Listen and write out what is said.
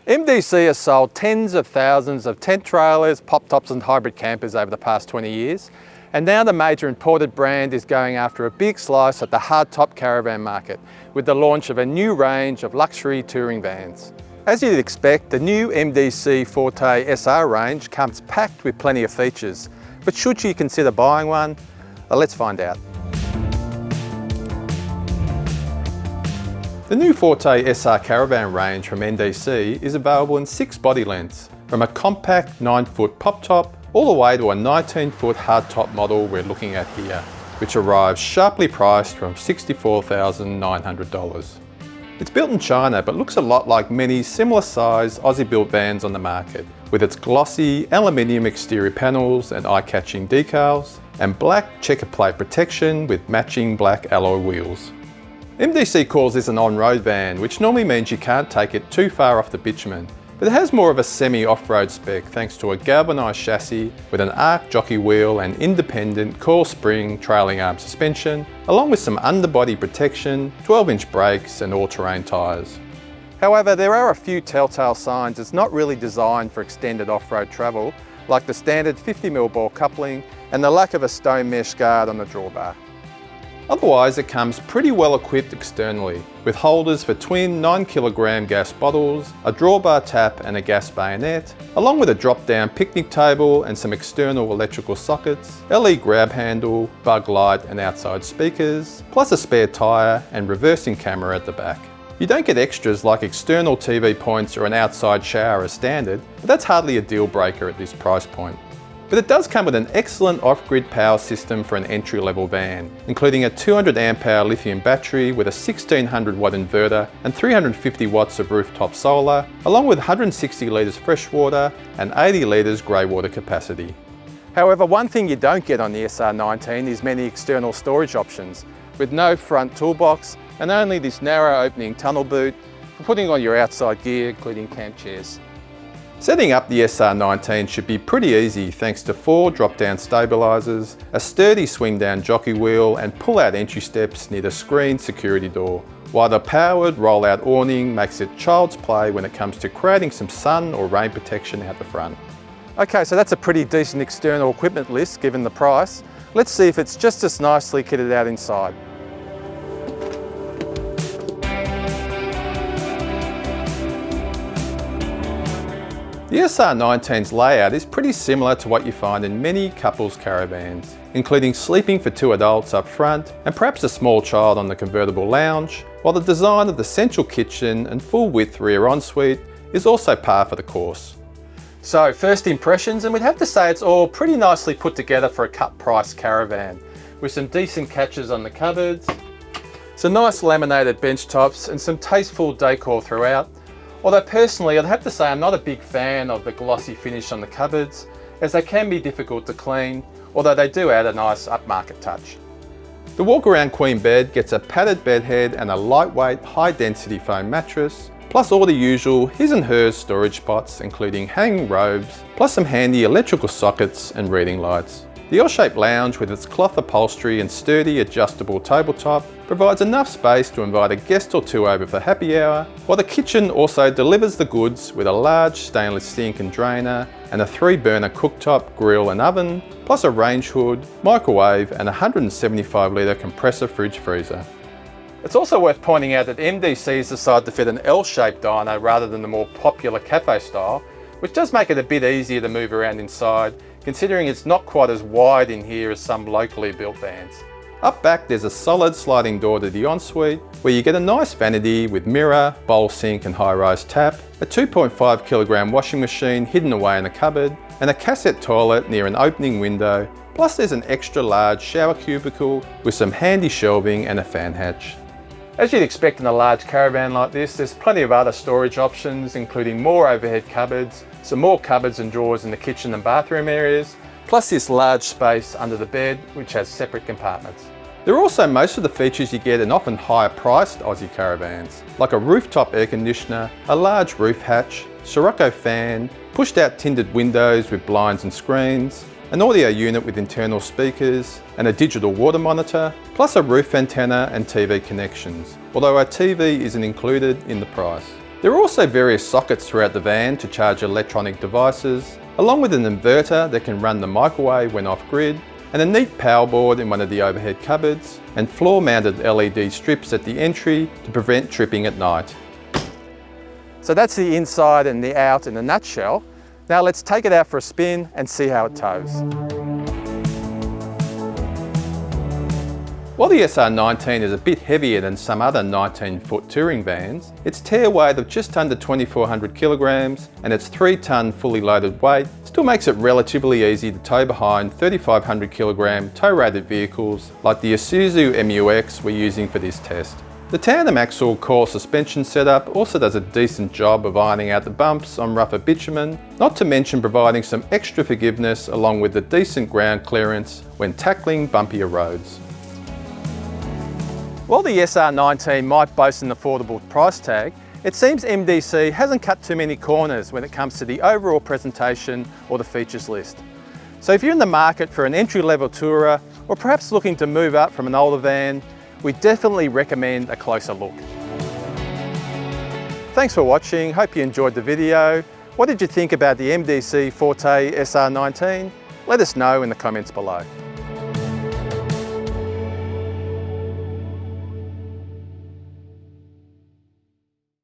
MDC has sold tens of thousands of tent trailers, pop tops and hybrid campers over the past 20 years. And now the major imported brand is going after a big slice at the hardtop caravan market with the launch of a new range of luxury touring vans. As you'd expect, the new MDC Forte SR range comes packed with plenty of features. But should you consider buying one? Let's find out. The new Forte SR caravan range from MDC is available in 6 body lengths, from a compact 9-foot pop top all the way to a 19-foot hardtop model we're looking at here, which arrives sharply priced from $64,900. It's built in China but looks a lot like many similar sized Aussie-built vans on the market, with its glossy aluminium exterior panels and eye-catching decals, and black checker plate protection with matching black alloy wheels. MDC calls this an on-road van, which normally means you can't take it too far off the bitumen, but it has more of a semi-off-road spec thanks to a galvanised chassis with an arc jockey wheel and independent coil spring trailing arm suspension, along with some underbody protection, 12-inch brakes and all-terrain tyres. However, there are a few telltale signs it's not really designed for extended off-road travel, like the standard 50mm ball coupling and the lack of a stone mesh guard on the drawbar. Otherwise, it comes pretty well equipped externally, with holders for twin 9kg gas bottles, a drawbar tap and a gas bayonet, along with a drop-down picnic table and some external electrical sockets, LED grab handle, bug light and outside speakers, plus a spare tyre and reversing camera at the back. You don't get extras like external TV points or an outside shower as standard, but that's hardly a deal breaker at this price point. But it does come with an excellent off-grid power system for an entry-level van, including a 200 amp-hour lithium battery with a 1600 watt inverter and 350 watts of rooftop solar, along with 160 litres fresh water and 80 litres grey water capacity. However, one thing you don't get on the SR19 is many external storage options, with no front toolbox and only this narrow opening tunnel boot for putting on your outside gear, including camp chairs. Setting up the SR19 should be pretty easy thanks to 4 drop-down stabilisers, a sturdy swing-down jockey wheel and pull-out entry steps near the screened security door, while the powered roll-out awning makes it child's play when it comes to creating some sun or rain protection out the front. Okay, so that's a pretty decent external equipment list given the price. Let's see if it's just as nicely kitted out inside. The SR19's layout is pretty similar to what you find in many couples caravans, including sleeping for 2 adults up front and perhaps a small child on the convertible lounge, while the design of the central kitchen and full-width rear ensuite is also par for the course. So first impressions, and we'd have to say it's all pretty nicely put together for a cut-price caravan, with some decent catches on the cupboards, some nice laminated bench tops and some tasteful decor throughout. Although personally, I'd have to say I'm not a big fan of the glossy finish on the cupboards, as they can be difficult to clean, although they do add a nice upmarket touch. The walk-around queen bed gets a padded bed head and a lightweight, high-density foam mattress, plus all the usual his and hers storage spots, including hanging robes, plus some handy electrical sockets and reading lights. The L-shaped lounge with its cloth upholstery and sturdy adjustable tabletop provides enough space to invite a guest or 2 over for happy hour, while the kitchen also delivers the goods with a large stainless sink and drainer and a 3-burner cooktop, grill and oven, plus a range hood, microwave and a 175 litre compressor fridge freezer. It's also worth pointing out that MDC's decided to fit an L-shaped diner rather than the more popular cafe style, which does make it a bit easier to move around inside, considering it's not quite as wide in here as some locally built vans. Up back there's a solid sliding door to the ensuite, where you get a nice vanity with mirror, bowl sink and high-rise tap, a 2.5kg washing machine hidden away in a cupboard, and a cassette toilet near an opening window, plus there's an extra large shower cubicle with some handy shelving and a fan hatch. As you'd expect in a large caravan like this, there's plenty of other storage options, including more overhead cupboards, some more cupboards and drawers in the kitchen and bathroom areas, plus this large space under the bed, which has separate compartments. There are also most of the features you get in often higher priced Aussie caravans, like a rooftop air conditioner, a large roof hatch, Sirocco fan, pushed out tinted windows with blinds and screens, an audio unit with internal speakers and a digital water monitor, plus a roof antenna and TV connections, although a TV isn't included in the price. There are also various sockets throughout the van to charge electronic devices, along with an inverter that can run the microwave when off-grid, and a neat power board in one of the overhead cupboards, and floor-mounted LED strips at the entry to prevent tripping at night. So that's the inside and the out in a nutshell. Now let's take it out for a spin and see how it tows. While the SR19 is a bit heavier than some other 19-foot touring vans, its tear weight of just under 2,400 kilograms and its 3-ton fully loaded weight still makes it relatively easy to tow behind 3,500 kilogram tow-rated vehicles like the Isuzu MU-X we're using for this test. The tandem axle coil suspension setup also does a decent job of ironing out the bumps on rougher bitumen, not to mention providing some extra forgiveness along with the decent ground clearance when tackling bumpier roads. While the SR19 might boast an affordable price tag, it seems MDC hasn't cut too many corners when it comes to the overall presentation or the features list. So if you're in the market for an entry-level tourer, or perhaps looking to move up from an older van, we definitely recommend a closer look. Thanks for watching, hope you enjoyed the video. What did you think about the MDC Forte SR19? Let us know in the comments below.